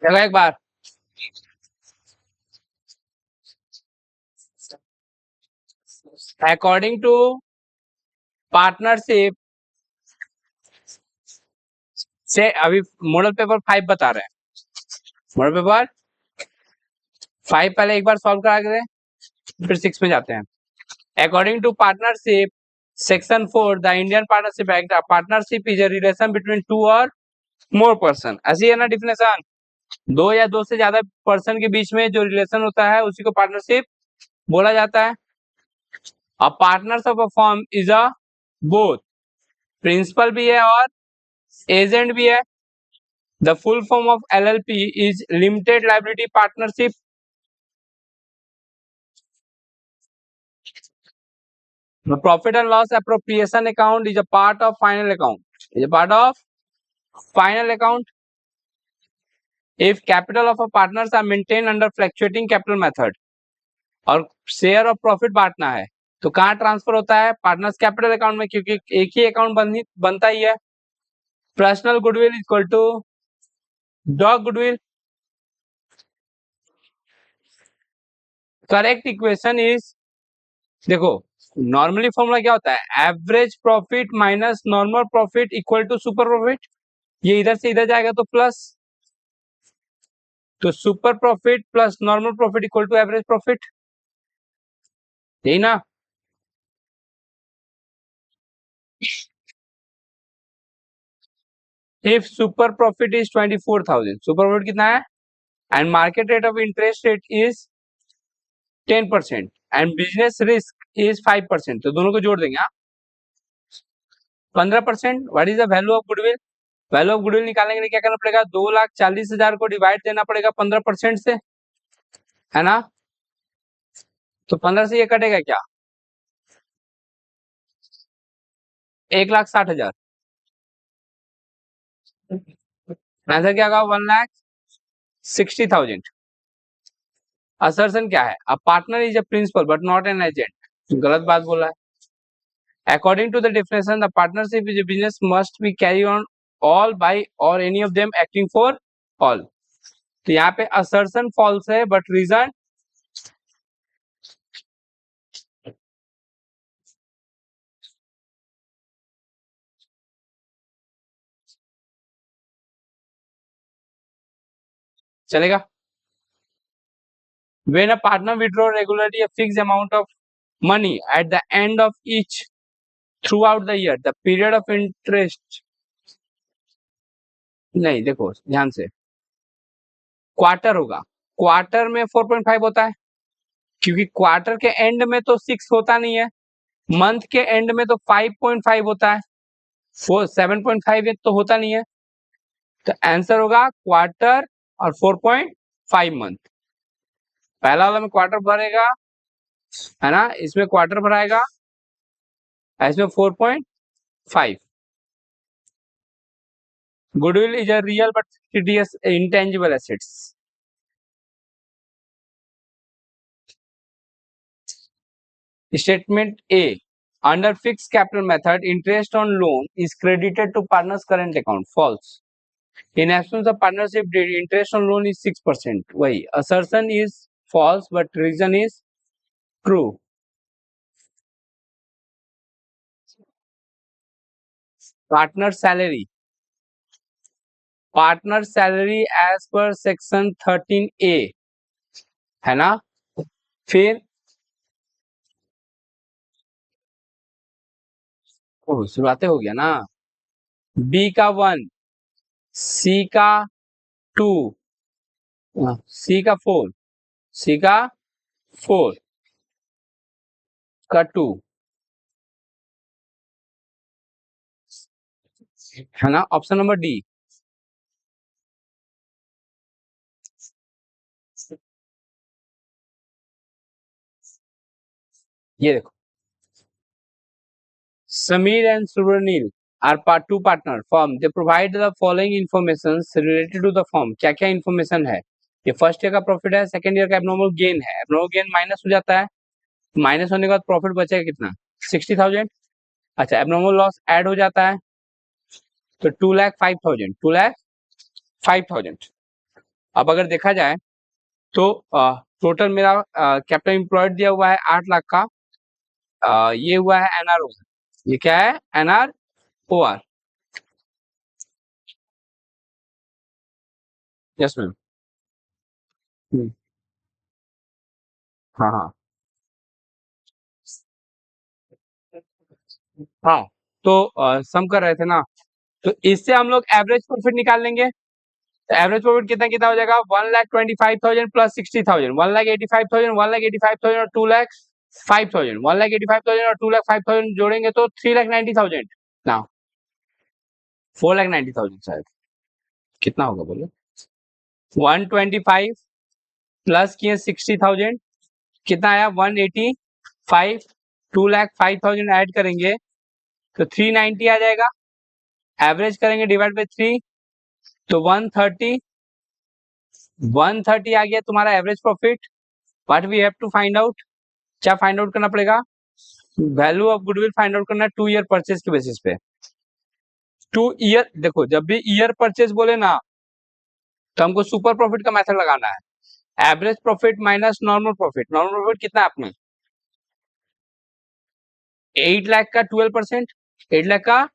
देखो एक बार, according to partnership से अभी मॉडल पेपर 5 बता रहे हैं। मॉडल पेपर 5 पहले एक बार सॉल्व करा के दें, फिर 6 में जाते हैं। According to partnership section 4 the Indian partnership act, partnership is a relation between two or more person. ऐसी है ना डिफिनेशन, दो या दो से ज्यादा पर्सन के बीच में जो रिलेशन होता है उसी को पार्टनरशिप बोला जाता है। A partners of a firm is a both principal भी है और एजेंट भी है। The full form of LLP is limited liability partnership. The profit and loss appropriation account is a part of final account. Is a part of final account. If capital of a partners are maintained under fluctuating capital method और share of profit बांटना है तो कहाँ transfer होता है? Partners capital account में, क्योंकि एक ही अकाउंट बनता ही है। Personal goodwill equal to dog goodwill. Correct equation is, देखो नॉर्मली फॉर्मूला क्या होता है? Average profit minus normal profit equal to super profit. ये इधर से इधर जाएगा तो प्लस, तो super profit plus normal profit equal to average profit, यही ना? If super profit is 24,000, super profit कितना है? And market rate of interest rate is 10% and business risk is 5%, तो दोनों को जोड़ देंगे। हाँ, 15%। What is the value of goodwill? Value of goodwill निकालने के लिए क्या करना पड़ेगा? 2,40,000 को डिवाइड देना पड़ेगा 15% से, है ना? तो 15 से ये कटेगा क्या? 1,60,000। आंसर क्या होगा? 1,60,000। असर्शन क्या है? A partner is a principal but not an agent. गलत बात बोला है। According to the definition, the partnership is a business must be carried on all by or any of them acting for all. तो यहाँ पे assertion false है, but reason चलेगा। When a partner withdraw regularly a fixed amount of money at the end of each throughout the year, the period of interest, नहीं देखो ध्यान से, quarter होगा, क्वार्टर में 4.5 होता है, क्योंकि क्वार्टर के एंड में तो 6 होता नहीं है, मंथ के एंड में तो 5.5 होता है, 7.5 तो होता नहीं है। तो आंसर होगा क्वार्टर और 4.5 मंथ। पहला वाला में क्वार्टर भरेगा, है ना, इसमें क्वार्टर भराएगा, इसमें 4.5। Goodwill is a real but TDS intangible assets. Statement A, under fix capital method interest on loan is credited to partners current account. False. In absence of partnership deed interest on loan is 6%। वही assertion is false but reason is true. Partner salary, partner salary as per section 13A, है ना? फिर शुरुआते हो गया ना। B का 1, सी का 2, सी का 4, सी का 4 का 2, है ना? Option number D. ये देखो, Sameer and Subranil are two partner firm, they provide the following information related to the firm. क्या क्या इंफॉर्मेशन है? ये फर्स्ट ईयर का प्रॉफिट है, सेकंड ईयर का एबनॉर्मल गेन है, एबनॉर्मल गेन माइनस हो जाता है, माइनस होने के बाद प्रॉफिट बचेगा कितना? 60,000। अच्छा, एबनॉर्मल लॉस ऐड हो जाता है तो 2,05,000, 2,05,000। अब अगर देखा जाए तो टोटल मेरा कैपिटल एम्प्लॉयड दिया हुआ है 8 लाख का। ये हुआ है एनआरओ, ये क्या है एनआरओआर। Yes ma'am. हाँ हाँ हाँ। तो सम कर रहे थे ना, तो इससे हम लोग एवरेज प्रॉफिट निकाल लेंगे। तो एवरेज प्रॉफिट कितना कितना हो जाएगा, 1,25,000 प्लस 60,000, 1,85,000, 1,85,000 और 2,05,000, 1,85,000 और 2,05,000 जोड़ेंगे तो 3,90,000 ना 4,90,000 शायद, कितना होगा बोलो। 125 प्लस किए 60,000, कितना आया 185, 2,05,000 ऐड करेंगे तो 390 आ जाएगा। एवरेज करेंगे डिवाइड बाई 3 तो 130 आ गया तुम्हारा average profit. What we have to find out, क्या फाइंड आउट करना पड़ेगा, value of goodwill find out करना है 2 ईयर परचेज के बेसिस पे। 2 ईयर, देखो जब भी ईयर परचेज बोले ना तो हमको सुपर प्रॉफिट का मेथड लगाना है। Average profit minus normal profit, normal profit कितना है आपने 8 लाख का 12%, 8 लाख का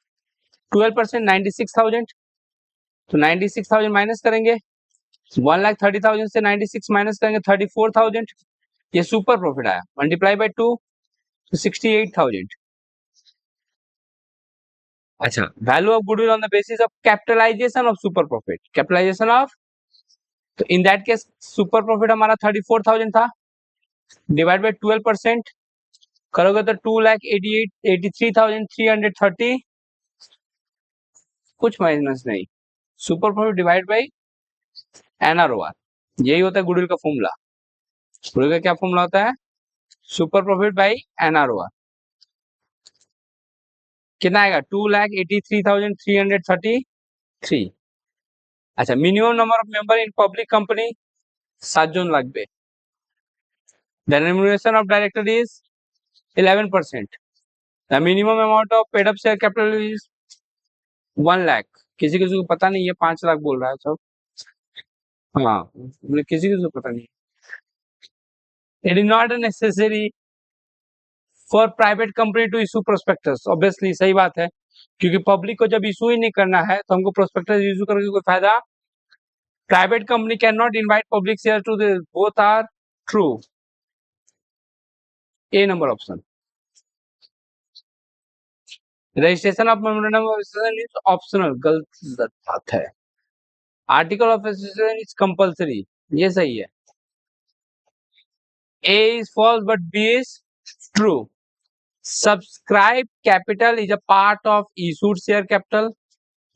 12% 96,000, तो 96,000 माइनस करेंगे, 1,30,000 से 96 माइनस करेंगे 34,000, ये सुपर प्रॉफिट आया। मल्टीप्लाई बाय 2 तो 68,000। अच्छा, value of goodwill on the basis of capitalisation of super profit, capitalisation of, तो in that case super profit हमारा 34,000 था, डिवाइड बाय 12% करोगे तो 2,83,330, कुछ माइनस नहीं, सुपर प्रॉफिट डिवाइड बाय एनआरओआर, यही होता है गुडविल का फॉर्मूला। गुडविल का क्या फॉर्मूला होता है, सुपर प्रॉफिट बाय एनआरओआर। कितना आएगा 2,83,333। अच्छा, minimum number of member in public company 7 जून लागबे। The remuneration of director is 11%। The minimum amount of paid up share capital is 1 lakh. किसी किसी को पता नहीं है 5 लाख बोल रहा है सब। हाँ, किसी किसी को पता नहीं। It is not necessary for private company to issue prospectus, obviously सही बात है, क्योंकि पब्लिक को जब इशू ही नहीं करना है तो हमको प्रोस्पेक्टस इशू करके कोई फायदा। Private company can not invite public share to this, both are true, A number option. Registration of memorandum of association is optional, गलत बात है। Article of association is compulsory, ये सही है। A is false but B is true. Subscribed capital is a part of issued share capital.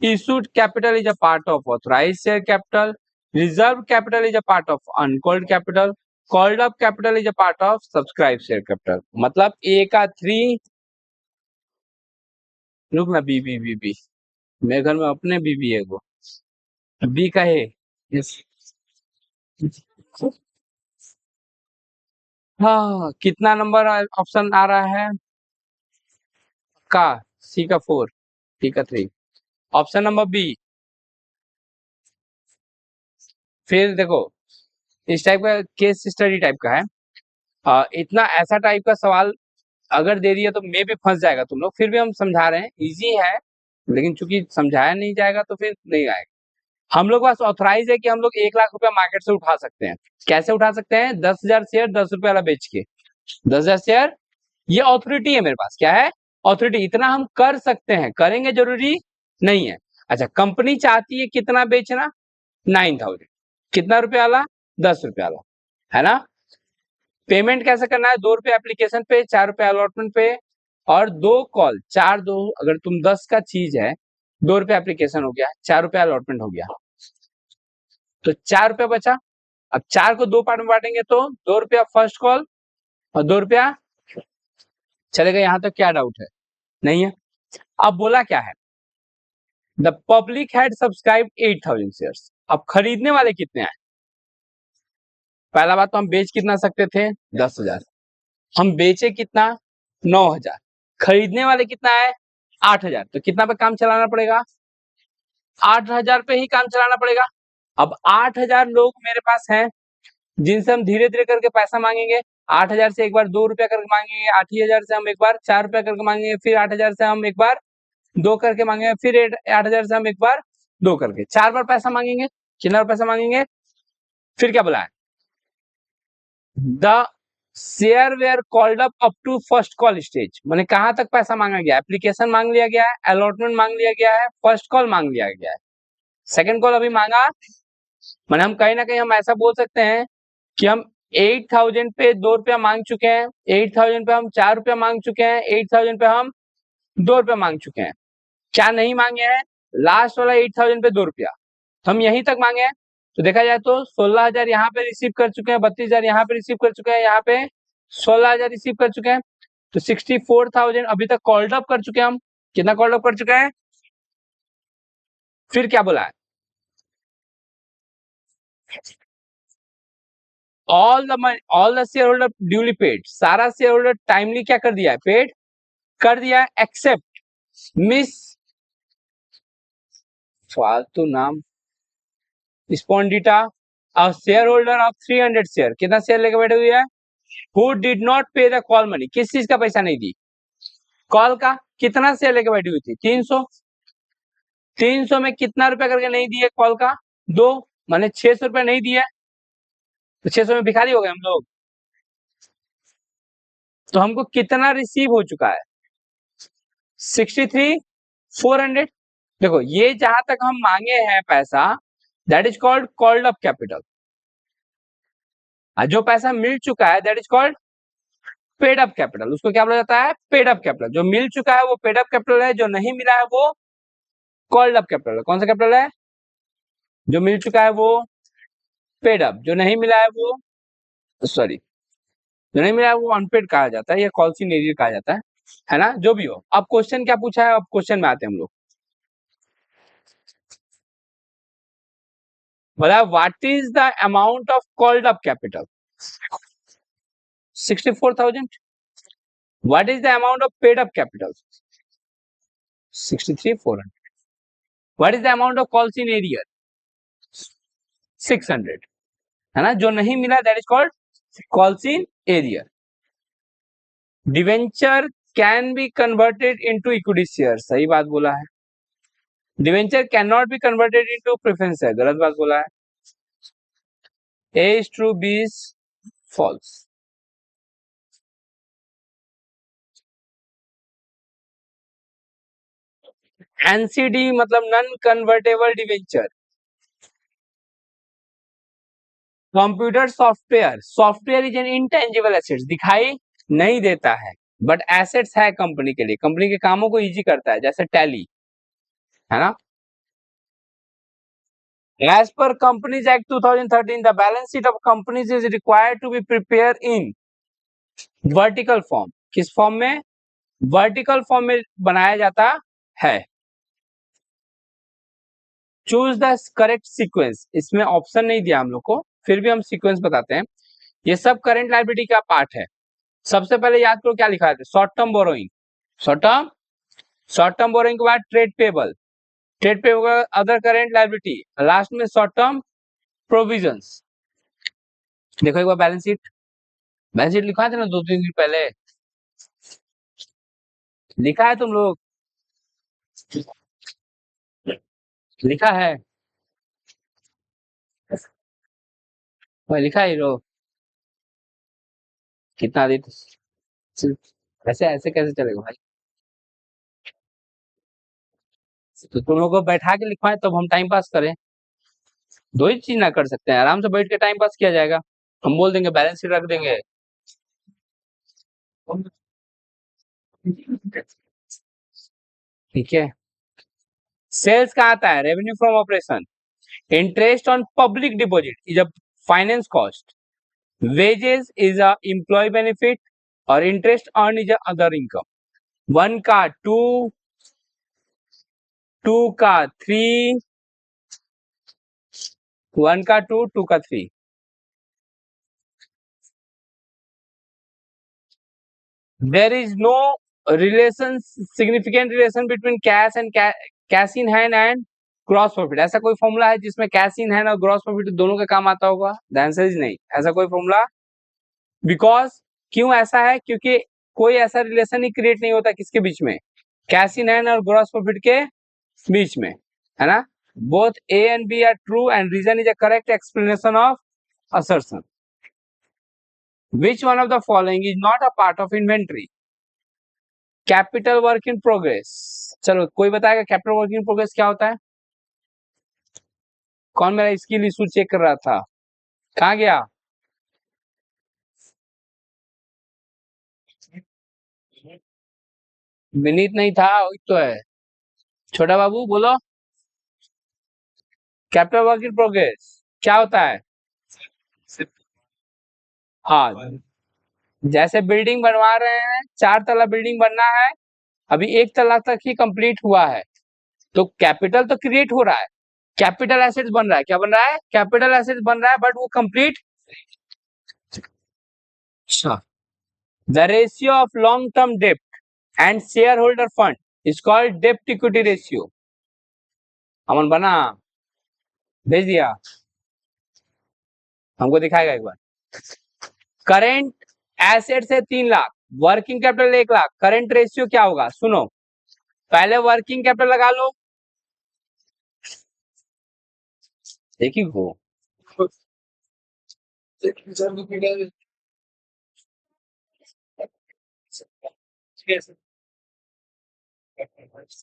Issued capital is a part of authorized share capital. Reserved capital is a part of uncalled capital. Called up capital is a part of subscribed share capital. मतलब A का 3, रुक ना, B मेरे घर में अपने B है वो, बी का है। yes. हाँ, कितना नंबर ऑप्शन आ रहा है का, सी का 4, डी का 3, ऑप्शन नंबर बी। फिर देखो इस टाइप का केस स्टडी टाइप का है, इतना ऐसा टाइप का सवाल अगर दे दिया तो मे भी फंस जाएगा तुम लोग, फिर भी हम समझा रहे हैं, इजी है, लेकिन चूंकि समझाया नहीं जाएगा तो फिर नहीं आएगा। हम लोग पास ऑथराइज है कि हम लोग 1 लाख रुपया मार्केट से उठा सकते हैं। कैसे उठा सकते हैं, 10,000 शेयर 10 रुपये वाला बेच के, 10,000 शेयर, ये ऑथोरिटी है मेरे पास, क्या है ऑथोरिटी, इतना हम कर सकते हैं, करेंगे जरूरी नहीं है। अच्छा, कंपनी चाहती है कितना बेचना, 9,000, कितना रुपया वाला, 10 रुपया वाला, है ना। पेमेंट कैसे करना है, 2 रुपये एप्लीकेशन पे, 4 रुपये अलॉटमेंट पे, और 2 कॉल, 4 2, अगर तुम 10 का चीज है, 2 रुपये एप्लीकेशन हो गया, 4 रुपये अलॉटमेंट हो गया, तो 4 रुपया बचा। अब 4 को 2 पार्ट में बांटेंगे तो 2 रुपया फर्स्ट कॉल और 2 रुपया, चलेगा। यहां तक क्या डाउट है, नहीं है। अब बोला क्या है, the public had subscribe 8,000 shares. अब खरीदने वाले कितने आए, पहला बात तो हम बेच कितना सकते थे 10,000, हम बेचे कितना 9,000, खरीदने वाले कितना है 8,000, तो कितना पे काम चलाना पड़ेगा, 8,000 पे ही काम चलाना पड़ेगा। अब 8,000 लोग मेरे पास हैं जिनसे हम धीरे धीरे करके पैसा मांगेंगे। 8,000 से एक बार 2 रुपया करके मांगेंगे, 8,000 से हम एक बार 4 रुपया करके मांगेंगे, फिर 8,000 से हम एक बार 2 करके मांगेंगे, फिर 8,000 से हम एक बार 2 करके 4 बार पैसा मांगेंगे। कितना बार पैसा मांगेंगे? फिर क्या बोला है? The share were called up to first call stage, माने कहां तक पैसा मांगा गया? एप्लीकेशन मांग लिया गया है, अलॉटमेंट मांग लिया गया है, फर्स्ट कॉल मांग लिया गया है, सेकंड कॉल अभी मांगा। माने हम कहीं ना कहीं हम ऐसा बोल सकते हैं कि हम 8,000 पे 2 रुपया मांग चुके हैं, 8,000 पे हम 4 रुपया मांग चुके हैं, 8,000 पे हम 2 रुपया मांग चुके हैं। क्या नहीं मांगे हैं? लास्ट वाला 8,000 पे 2 रुपया, हम यहीं तक मांगे हैं। तो देखा जाए तो 16,000 यहाँ पे रिसीव कर चुके हैं, 32,000 यहाँ पे रिसीव कर चुके हैं, यहाँ पे 16,000 रिसीव कर चुके हैं। तो 64,000 अभी तक कॉल्ड अप कर चुके हैं हम। कितना कॉल्ड अप कर चुके हैं? फिर क्या बोला है? All the share holder duly paid, सारा शेयर होल्डर टाइमली क्या कर दिया है? पेड कर दिया है, एक्सेप्ट मिस फालतू नाम स्पॉन्डिटा a share holder of 300 share. कितना शेयर लेके बैठे हुए है? Who did not pay the call money, किस चीज का पैसा नहीं दी? कॉल का। कितना शेयर लेके बैठी हुई थी? 300। 300 में कितना रुपया करके नहीं दिए कॉल का? 2, माने 600 रुपया नहीं दिया। तो 600 में भिखारी हो गए हम लोग। तो हमको कितना रिसीव हो चुका है? 63,400। देखो ये जहां तक हम मांगे हैं पैसा, that is called called up capital. जो पैसा मिल चुका है that is called paid up capital. उसको क्या बोला जाता है? Paid up capital. जो मिल चुका है वो पेड अप कैपिटल है, जो नहीं मिला है वो कॉल्ड अप कैपिटल है। कौन सा कैपिटल है? जो मिल चुका है वो पेड अप, जो नहीं मिला है वो सॉरी, जो नहीं मिला है वो अनपेड कहा जाता है या कॉल्स इन एरियर कहा जाता है ना? जो भी हो, अब क्वेश्चन क्या पूछा है? अब क्वेश्चन में आते हैं हम लोग। बोला what is the amount of called up capital? 64,000। What is the amount of paid up capital? 63,400। What is the amount of calls in arrear? 600, है ना? जो नहीं मिला that is called calls in arrear. Debenture can be converted into equity share, सही बात बोला है। Debenture can not be converted into preference है, गलत बात बोला है। A is true, B is false. NCD मतलब non convertible debenture. Computer software, software is an intangible assets, दिखाई नहीं देता है बट एसेट्स है कंपनी के लिए, कंपनी के कामों को इजी करता है, जैसे टैली, है ना? As per Companies Act 2013, the balance sheet of companies is required to be prepared in vertical form. किस फॉर्म में? वर्टिकल फॉर्म में बनाया जाता है। चूज द करेक्ट सीक्वेंस, इसमें ऑप्शन नहीं दिया हम लोग को, फिर भी हम सीक्वेंस बताते हैं। ये सब करंट लायबिलिटी का पार्ट है। सबसे पहले याद करो क्या लिखा है? Short term borrowing, short term borrowing के बाद trade payable, trade payable other current liability, last में शॉर्ट टर्म प्रोविजंस। देखो एक बार बैलेंस शीट लिखा था ना 2-3 दिन पहले, लिखा है तुम लोग? लिखा है? वही लिखा है हीरो? कितना दी? ऐसे ऐसे कैसे चलेगा भाई? तो तुम लोग को बैठा के लिखवाएं तब हम टाइम पास करें। दो ही चीज ना कर सकते हैं, आराम से बैठ के टाइम पास किया जाएगा। हम बोल देंगे बैलेंस शीट रख देंगे। ठीक है। सेल्स कहाँ आता है? Revenue from operation. Interest on public deposit is a finance cost. Wages is a employ benefit और interest earn is a other income. 1 का 2, 2 का 3, 1 का 2, 2 का 3। There is no relation, significant relation between cash in hand and gross profit. ऐसा कोई formula है जिसमें cash in hand और ग्रॉस प्रॉफिट दोनों का काम आता होगा? द आंसर इज नहीं, ऐसा कोई फॉर्मूला। बिकॉज क्यों ऐसा है? क्योंकि कोई ऐसा रिलेशन ही क्रिएट नहीं होता किसके बीच में, कैश इन हैंड और ग्रॉस प्रॉफिट के बीच में, है ना। Both A and B are true and reason is a correct explanation of assertion. Which one of the following is not a part of inventory? Capital work in progress. चलो कोई बताएगा capital work in progress क्या होता है? कौन मेरा skill issue check कर रहा था? कहाँ गया? विनीत नहीं था, वही तो है। छोटा बाबू बोलो, कैपिटल वर्क इन प्रोग्रेस क्या होता है? हाँ, जैसे बिल्डिंग बनवा रहे हैं, 4 तला बिल्डिंग बनना है, अभी 1 तला तक ही कंप्लीट हुआ है, तो कैपिटल तो क्रिएट हो रहा है, कैपिटल एसेट्स बन रहा है। क्या बन रहा है? कैपिटल एसेट्स बन रहा है, बट वो कंप्लीट। अच्छा, the ratio of long term debt and share holder fund is called डेप्ट इक्विटी रेशियो। अमन बना, भेज दिया, हमको दिखाएगा एक बार। करेंट एसेट से 3 lakh, working capital 1 lakh, current ratio क्या होगा? सुनो, पहले वर्किंग कैपिटल लगा लो, देखिए वो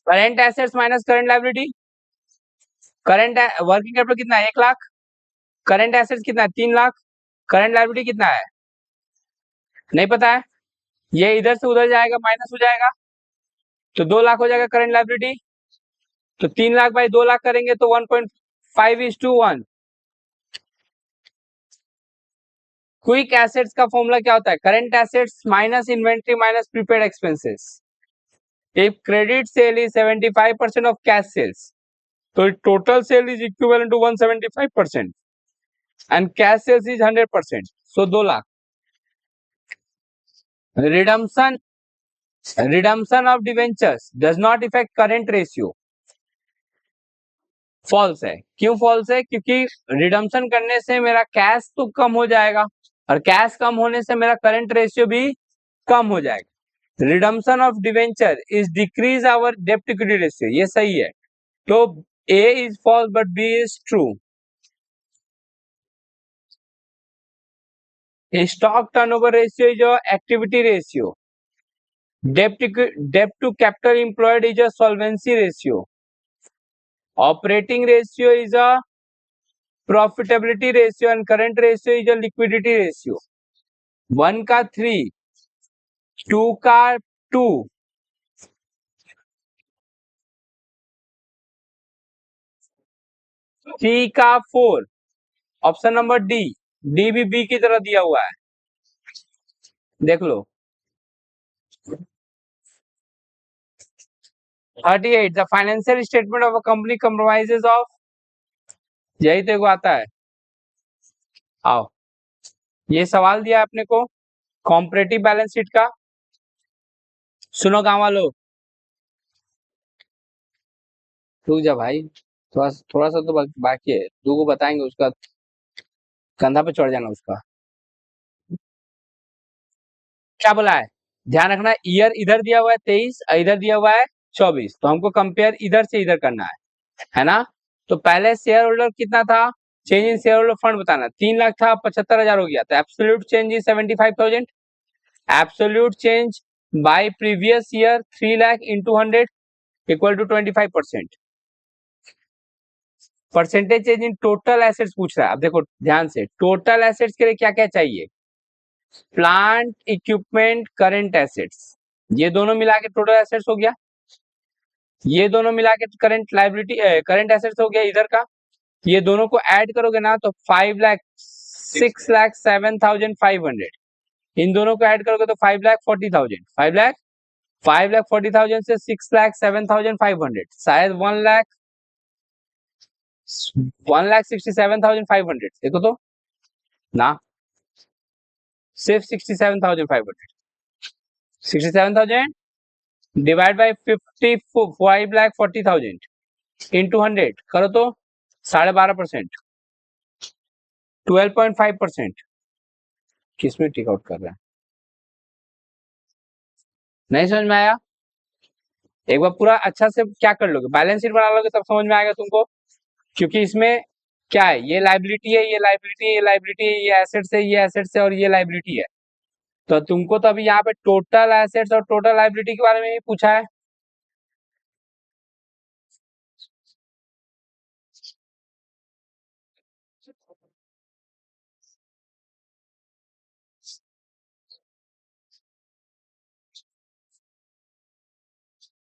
current assets minus current liability. Current working capital कितना है? 1 लाख। करंट एसेट्स कितना है? 3 लाख। करंट लायबिलिटी कितना है? नहीं पता है। ये इधर से उधर जाएगा, माइनस हो जाएगा, तो 2 लाख हो जाएगा करंट लायबिलिटी। तो 3 लाख बाई 2 लाख करेंगे तो 1.5:1। क्विक एसेट्स का फॉर्मूला क्या होता है? Current assets minus inventory minus prepaid expenses. If credit sale is 75% of cash sales, तो total sale is equivalent to 175% and cash sales is 100%, so 2 lakh. Redemption of debentures does not affect current ratio. False है। क्यों false है? क्योंकि redemption करने से मेरा cash तो कम हो जाएगा, और कैश कम होने से मेरा करंट रेशियो भी कम हो जाएगा। Redemption of debenture is decrease our डेप्ट इक्विटी रेशियो, ये सही है। तो A is false but B is true. Stock turnover ratio is a activity ratio. डेप्ट to capital employed is a solvency ratio. Operating ratio is a profitability ratio and current ratio is a liquidity ratio. 1 का 3, 2 का 2, 3 का 4। Option number D, D भी B की तरह दिया हुआ है, देख लो। 38, the financial statement of a company compromises of, यही तो आता है। आओ, ये सवाल दिया आपने को कॉम्परेटिव बैलेंस शीट का। सुनो गाँव वालों, रुक जा भाई, थोड़ा सा तो बाकी है, दो को बताएंगे, उसका कंधा पे चढ़ जाना उसका। क्या बोला है? ध्यान रखना, ईयर इधर दिया हुआ है 23, इधर दिया हुआ है 24, तो हमको कंपेयर इधर से इधर करना है ना। तो पहले शेयर होल्डर कितना था? Change in share holder fund बताना। 3 लाख था, 75,000 हो गया, तो absolute change is 75,000। Absolute change by previous year 3 lakh into 100 equal to 25%। Percentage change in total assets पूछ रहा है। अब देखो ध्यान से, टोटल एसेट्स के लिए क्या क्या चाहिए? प्लांट इक्विपमेंट करेंट एसेट्स, ये दोनों मिला के टोटल एसेट्स हो गया। ये दोनों मिला के करंट लायबिलिटी करंट एसेट्स हो गया इधर का। ये दोनों को ऐड करोगे ना तो 5,06,07,500। इन दोनों को ऐड करोगे तो 5,40,000। 5,40,000 से 6,07,500, शायद 1,67,500। देखो तो ना, सिर्फ 67,500। 67,000 डिवाइड बाई 55,40,000, इंटू 100 करो तो 12.5%, 12.5%। किसमें टिक आउट कर रहा है? नहीं समझ में आया? एक बार पूरा अच्छा से क्या कर लोगे, बैलेंस शीट बना लोगे तब समझ में आएगा तुमको। क्योंकि इसमें क्या है, ये लाइबिलिटी है, ये लाइबिलिटी है, ये लाइबिलिटी है, ये एसेट्स है, ये एसेट्स है और ये लाइबिलिटी है। तो तुमको तो अभी यहाँ पे टोटल एसेट्स और टोटल लाइबिलिटी के बारे में ही पूछा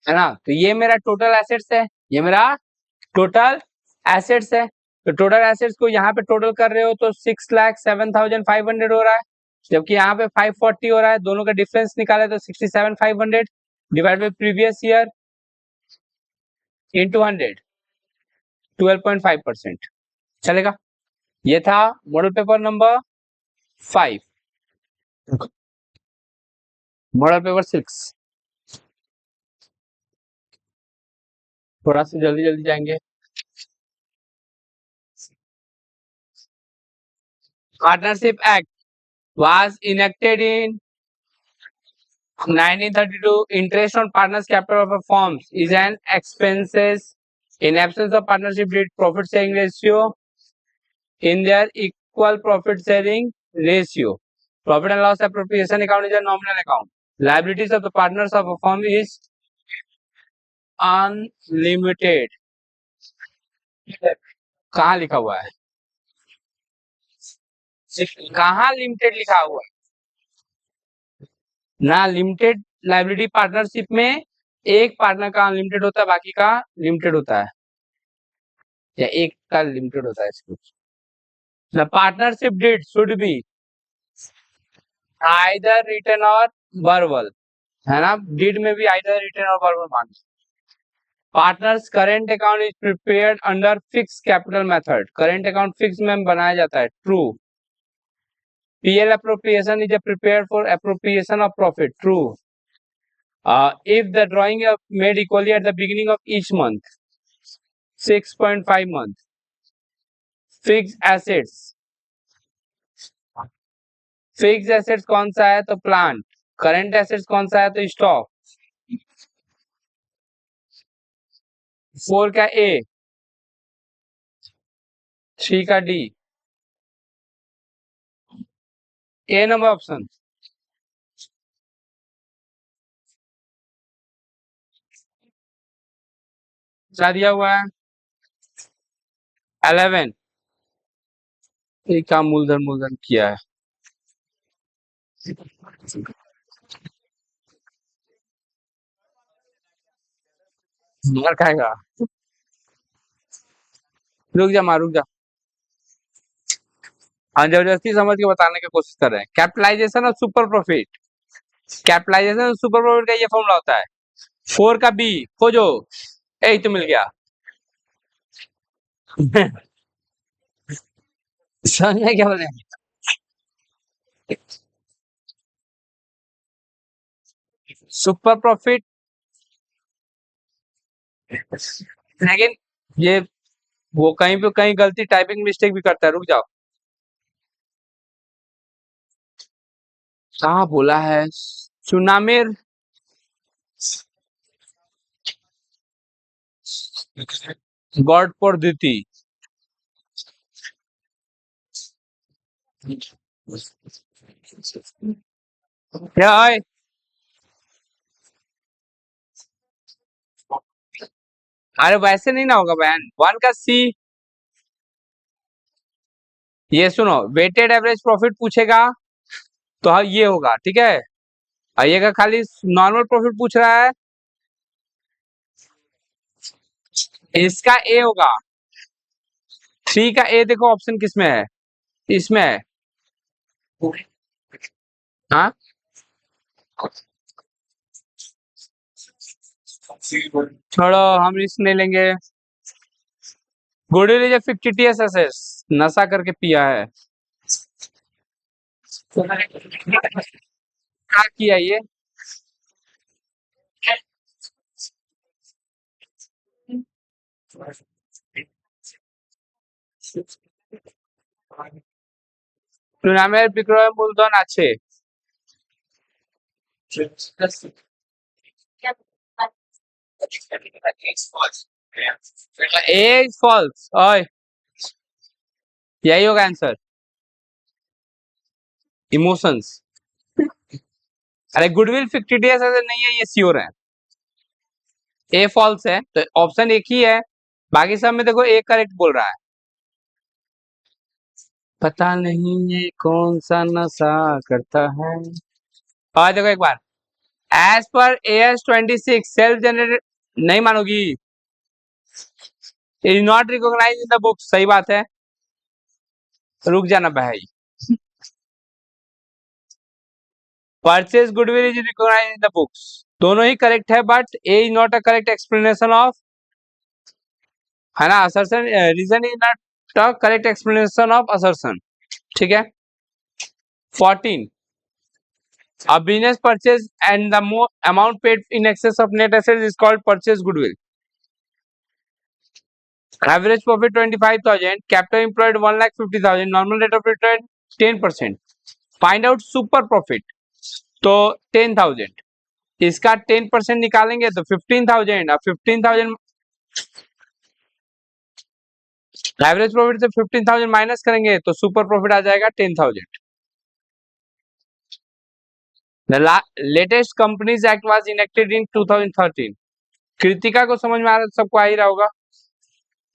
है ना? तो ये मेरा टोटल एसेट्स है, ये मेरा टोटल एसेट्स है। तो टोटल एसेट्स को यहाँ पे टोटल कर रहे हो तो 6,07,500 हो रहा है, जबकि यहाँ पे 540 हो रहा है। दोनों का डिफरेंस निकाले तो 67,500 divide by previous year into 100, 12.5%। चलेगा? ये था model paper number 5। Model paper 6 थोड़ा सा जल्दी जल्दी जाएंगे। Partnership act was enacted in 1932. Interest on partners capital of a firm is an expenses in absence of partnership deed profit sharing ratio in their equal profit sharing ratio. Profit and loss appropriation account is a nominal account. Liabilities of the partners of a firm is unlimited. कहाँ लिखा हुआ है? कहाँ limited लिखा हुआ है? ना, limited liability partnership में एक पार्टनर का अनलिमिटेड होता है, बाकी का लिमिटेड होता है, या एक का लिमिटेड होता है इसको। The partnership deed should be either written or verbal, है ना? डीड में भी आइदर रिटन और वर्बल मान। Partners current account is prepared under fix capital method. Current account fix में बनाया जाता है, true. PL appropriation is prepared for appropriation of profit, true. If the drawing is made equally at the beginning of each month, 6.5 month. Fixed assets, fix assets कौन सा है? तो plant. Current assets कौन सा है? तो स्टॉक। 4 का ए, 3 का डी। ए नंबर ऑप्शन। क्या दिया हुआ है? 11। ये क्या मूलधन मूलधन किया है? मार खाएगा। रुक जा मार, रुक जा। हाँ, जबरदस्ती समझ के बताने की कोशिश कर रहे हैं। कैपिटलाइजेशन और सुपर प्रॉफिट, कैपिटलाइजेशन और सुपर प्रॉफिट का ये फॉर्मूला होता है। 4 का बी खोजो, यही तो मिल गया। समझ में क्या बोले? सुपर प्रॉफिट, लेकिन ये वो कहीं पे कहीं गलती टाइपिंग मिस्टेक भी करता है। रुक जाओ, कहाँ बोला है? सुनामेर गॉड पद्धति, क्या है? अरे वैसे नहीं ना होगा बहन। 1 का सी, ये सुनो, वेटेड एवरेज प्रॉफिट पूछेगा तो हाँ ये होगा, ठीक है। और ये का खाली नॉर्मल प्रॉफिट पूछ रहा है, इसका ए होगा। 3 का ए देखो ऑप्शन किसमें है? इसमें है। हाँ, छोड़ो, हम रिस्क नहीं लेंगे। Goodwill is a fictitious asset, नशा करके पिया है। क्या किया ये? টুর্নামেন্ট বিক্রয় মূলধন আছে। ए इज फॉल्स। ओए यही होगा आंसर। इमोशंस। अरे गुडविल फिक्टिटियस ऐसे नहीं है, ये श्योर है। ए फॉल्स है तो ऑप्शन एक ही है, बाकी सब में देखो ए करेक्ट बोल रहा है। पता नहीं ये कौन सा नशा करता है। और देखो एक बार, as per AS26 self generated, नहीं मानोगी, is not recognise in the book. सही बात है, रुक जाना भाई। Purchase goodwill is recognise in the books, दोनों ही करेक्ट है, but A is not a correct explanation of, है ना, assertion. Reason is not a correct explanation of assertion. ठीक है। 14, a business purchase and the more amount paid in excess of net assets is called purchase goodwill. Average profit 25,000, capital employed 1,50,000, normal rate of return 10%. Find out super profit, तो 10,000, इसका 10% निकालेंगे तो 15,000, अब 15,000 average profit से 15,000 minus करेंगे तो super profit आ जाएगा 10,000। The latest Companies Act was enacted in 2013. Kritika को समझ में आ रहा, सबको आ ही रहा होगा।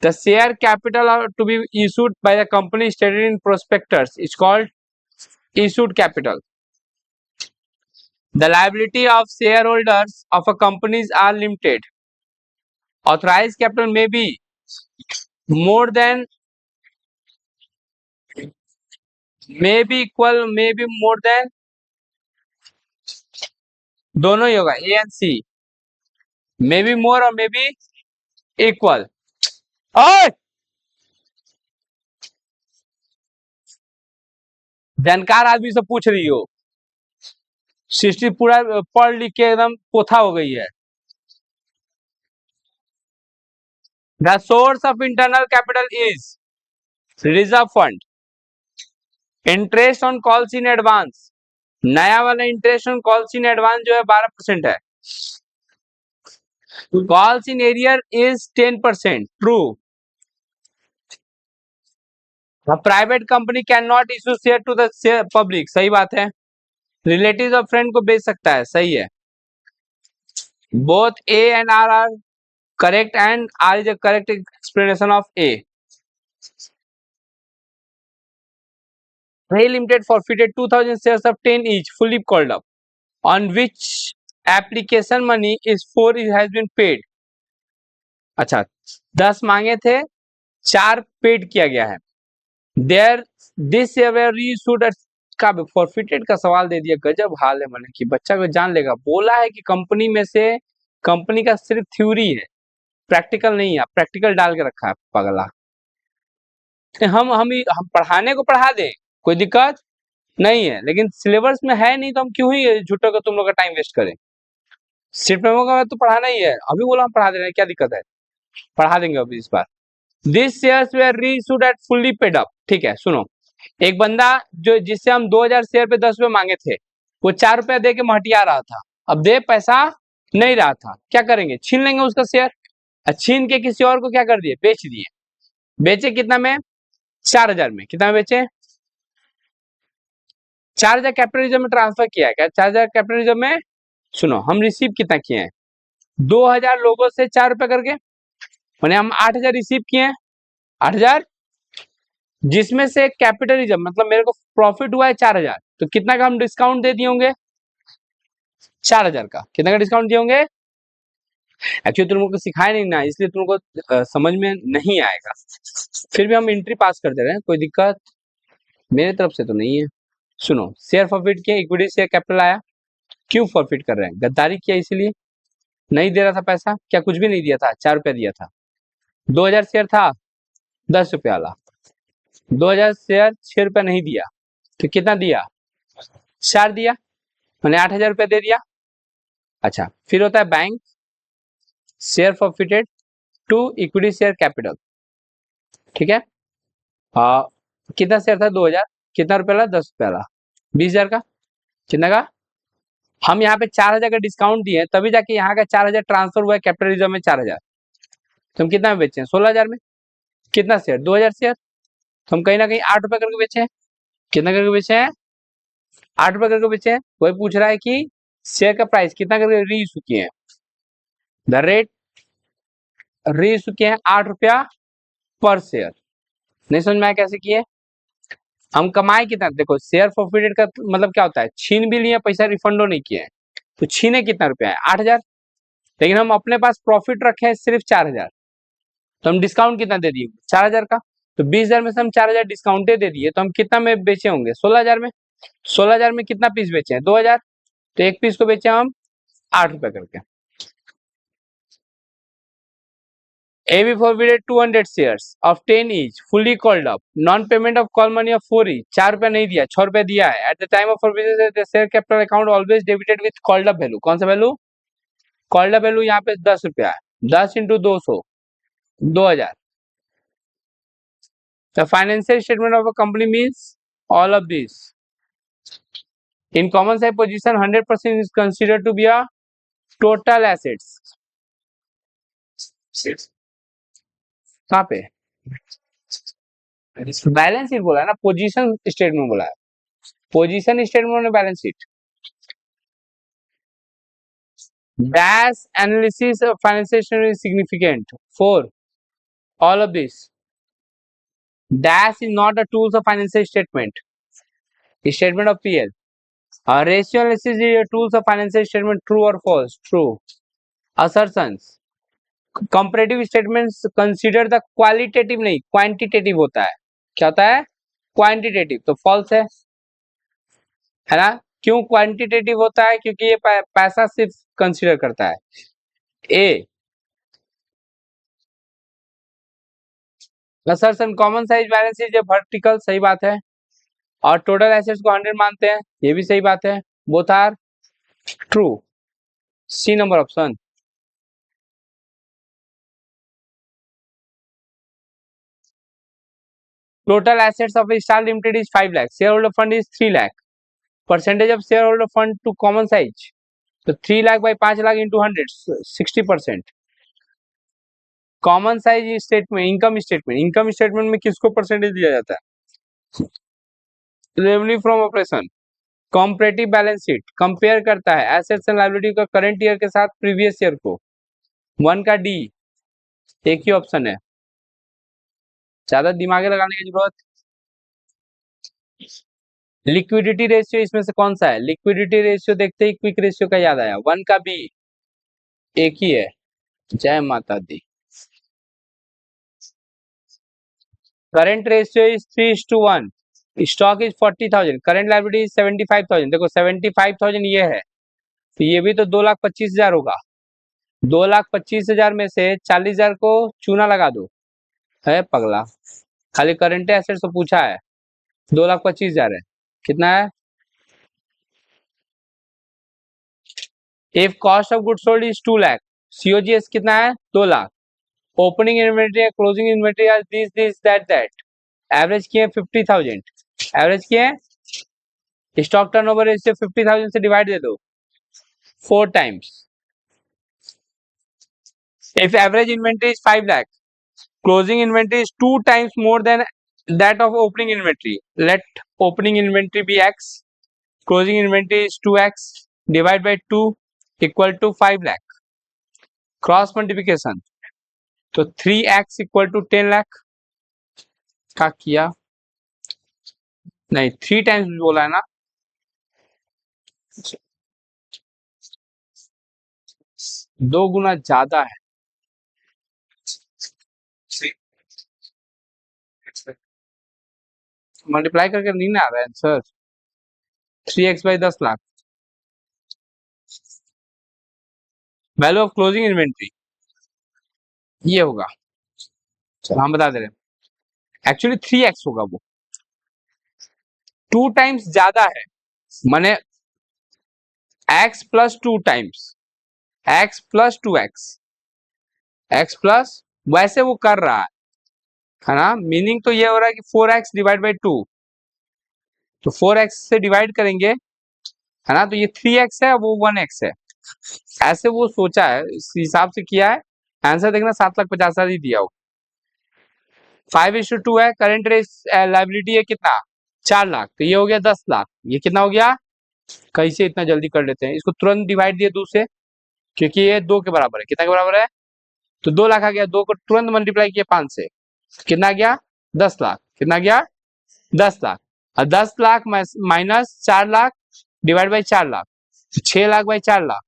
The share capital to be issued by the company stated in prospectus is called issued capital. The liability of shareholders of a companies are limited. Authorized capital may be more than, may be equal, may be more than, दोनों ही होगा A and C, may be more और may be equal. जानकार आदमी से पूछ रही हो, सृष्टि पूरा पढ़ लिख के एकदम पोथा हो गई है। The source of internal capital is reserve fund, interest on calls in advance, नया वाला interest on calls in advance जो है 12% है। Calls in arrear is 10%, true. Private company can not issue share to the public, सही बात है। Relative और friend को बेच सकता है, सही है। Both A and R correct and R is a correct explanation of A. Ray Limited forfeited 2,000 shares of 10 each, fully called up, on which application money is 4 has been paid. अच्छा, 10 मांगे थे, 4 paid किया गया है। There this reissued का forfeited का सवाल दे दिया, गजब हाल है मैंने कि बच्चा को जान लेगा। बोला है कि कंपनी में से, कंपनी का सिर्फ थ्योरी है, प्रैक्टिकल नहीं है, प्रैक्टिकल डाल के रखा है पगला। हम पढ़ाने को पढ़ा दें, कोई दिक्कत नहीं है, लेकिन सिलेबस में है नहीं तो हम क्यों ही झूठो का तुम लोग का टाइम वेस्ट करें। सिर्फ मेमो का तो पढ़ाना ही है, अभी बोला हम पढ़ा दे रहे हैं, क्या दिक्कत है, पढ़ा देंगे अभी इस बार। This shares were reissued at fully paid up. ठीक है, सुनो, एक बंदा जो जिससे हम 2,000 शेयर पे 10 रुपए मांगे थे, वो 4 रुपया दे के महटिया रहा था, अब दे पैसा नहीं रहा था, क्या करेंगे, छीन लेंगे उसका शेयर। छीन के किसी और को क्या कर दिए, बेच दिए। बेचे कितना में, 4,000 में। कितना में बेचे, 4,000 कैपिटल रिजर्व में ट्रांसफर किया है क्या, 4,000 कैपिटल रिजर्व में। सुनो, हम रिसीव कितना किए हैं, 2,000 लोगों से 4 रुपए करके, मैंने हम 8,000 रिसीव किए हैं, 8,000, जिसमें से कैपिटल रिजर्व मतलब मेरे को प्रॉफिट हुआ है 4,000, तो कितना का हम डिस्काउंट दे दिए होंगे, 4,000 का कितना का डिस्काउंट दिए होंगे। एक्चुअली तुम लोग को सिखाया नहीं ना, इसलिए तुम लोग को समझ में नहीं आएगा, फिर भी हम एंट्री पास कर दे रहे हैं, कोई दिक्कत मेरे तरफ से तो नहीं है। सुनो, शेयर फॉरफिट किया, इक्विटी शेयर कैपिटल आया, क्यों फॉरफिट कर रहे हैं, गद्दारी किया इसलिए, नहीं दे रहा था पैसा, क्या कुछ भी नहीं दिया था, 4 रुपया दिया था। 2,000 शेयर था, 10 रुपया वाला, 2,000 शेयर 6 रुपया नहीं दिया, तो कितना दिया, 4 दिया, मैंने 8,000 रुपया दे दिया। अच्छा, फिर होता है bank share forfeited, to equity share capital, ठीक है। कितना शेयर था? 2000। कितना रुपया ला? 10 रुपया ला। 20,000 का कितना का? हम यहाँ पे 4,000 का डिस्काउंट दिए तभी जाके यहाँ का 4,000 ट्रांसफर हुआ है कैपिटल रिजर्व में 4,000। तो हम कितना में बेचे हैं? 16,000 में। कितना शेयर? 2,000 शेयर। तो हम कहीं ना कहीं 8 रुपए करके बेचे हैं। कितना करके बेचे हैं? 8 रुपए करके बेचे हैं। वही पूछ रहा है कि शेयर का प्राइस कितना करके री इशू किए हैं। द रेट री इशू किए हैं 8 रुपया पर शेयर। नहीं समझ में आया कैसे किए? हम कमाए कितना? देखो शेयर फॉरफिटेड का मतलब क्या होता है? छीन भी लिए पैसा, रिफंडो नहीं किए हैं। तो छीने कितना रुपया है? 8,000। लेकिन हम अपने पास प्रॉफिट रखे हैं सिर्फ 4,000। तो हम डिस्काउंट कितना दे दिए? 4,000 का। तो 20,000 में से हम 4,000 डिस्काउंटे दे दिए, तो हम कितना में बेचे होंगे? 16,000 में। 16,000 में कितना पीस बेचे हैं? 2,000। तो एक पीस को बेचे हम 8 रुपए करके। AB forwarded 200 shares of 10 each, fully called up. Non-payment of call money of 4 each. 4 रुपया नहीं दिया, 6 रुपया दिया है। At the time of forfeiture, the share capital account always debited with called up value. कौन सा वैल्यू? कॉल्ड अप वैल्यू यहाँ पे 10 रुपया है। 10 into 200, 2,000। The financial statement of a company means all of this. In common size position, 100% is considered to be a total assets. कहाँ पे? Balance sheet बोला है ना, पोजीशन स्टेटमेंट बोला है। पोजीशन स्टेटमेंट में balance sheet. Dash analysis of financial statement is significant for all of this. Dash is not a tool of financial statement. Statement of PL. Ratio analysis is a tool of financial statement. True or false? True. Assertions. Comparative statements consider the qualitative नहीं quantitative होता है। क्या होता है? Quantitative. तो false है ना? क्यों क्वांटिटेटिव होता है? क्योंकि ये पैसा सिर्फ कंसीडर करता है। A assertion common size balance sheet vertical, सही बात है। और टोटल एसेट्स को 100 मानते हैं, ये भी सही बात है। Both are true. C number option. Total assets of Star Limited is 5 lakh, share holder fund is 3 lakh. Percentage of share holder fund to common size, तो 3 lakh by 5 lakh into 100, 60%। Common size statement, income statement में किसको percentage दिया जाता है? Revenue from operation. Comparative balance sheet compare करता है assets and liability का current year के साथ प्रीवियस ईयर को। 1 का डी, एक ही ऑप्शन है, ज्यादा दिमाग लगाने की जरूरत। लिक्विडिटी रेशियो इसमें से कौन सा है? लिक्विडिटी रेशियो देखते ही क्विक रेशियो का याद आया। 1 का बी, एक ही है। जय माता दी। Current ratio is 3:1। Stock is 40,000, current liability is 75,000। देखो 75,000 ये है, तो ये भी तो 2,25,000 होगा। 2,25,000 में से 40,000 को चूना लगा दो। है पगला, खाली करंट एसेट्स तो पूछा है। 2,25,000 है, कितना है? If cost of good sold is 2 lakh, COGS कितना है? 2 lakh. Opening inventory, closing inventory, this this that that. Average किए 50,000, एवरेज किए। स्टॉक टर्नओवर रेशियो 50,000 से डिवाइड दे दो 4 times. If average inventory is 5 lakh, closing inventory is 2 times more than that of opening inventory. Let opening inventory be x, closing inventory is 2x, divide by 2 equal to 5 lakh. Cross multiplication, तो 3x equal to 10 lakh का किया नहीं, 3 times बोला है ना, दो गुना ज्यादा है। मल्टीप्लाई करके नहीं ना आ रहा है answer. 3x by 10 lakh. Value of closing inventory ये होगा, चलो हम बता दे रहे हैं। एक्चुअली 3x होगा, वो 2 टाइम्स ज्यादा है, माने x + 2 times, x + 2x, x + वैसे वो कर रहा है ना। मीनिंग तो ये हो रहा है कि 4x डिवाइड बाई 2, तो 4x से डिवाइड करेंगे है ना, तो ये 3x है, वो 1x है। ऐसे वो सोचा है, इस हिसाब से किया है। आंसर देखना 7,50,000 ही दिया हो। 5:2 है, करंट लाइबिलिटी है कितना 4 लाख, तो ये हो गया 10 लाख। ये कितना हो गया, कैसे इतना जल्दी कर लेते हैं, इसको तुरंत डिवाइड दिए 2 से, क्योंकि ये 2 के बराबर है। कितना के बराबर है, तो 2 लाख आ गया, 2 को तुरंत मल्टीप्लाई किया 5 से, कितना गया 10 लाख। कितना गया 10 लाख। और 10 lakh minus 4 lakh divide by 4 lakh, 6 lakh by 4 lakh,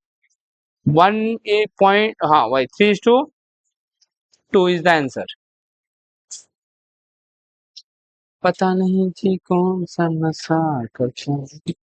1 हाँ वही 3:2 इज द आंसर। पता नहीं जी कौन सा नशा करता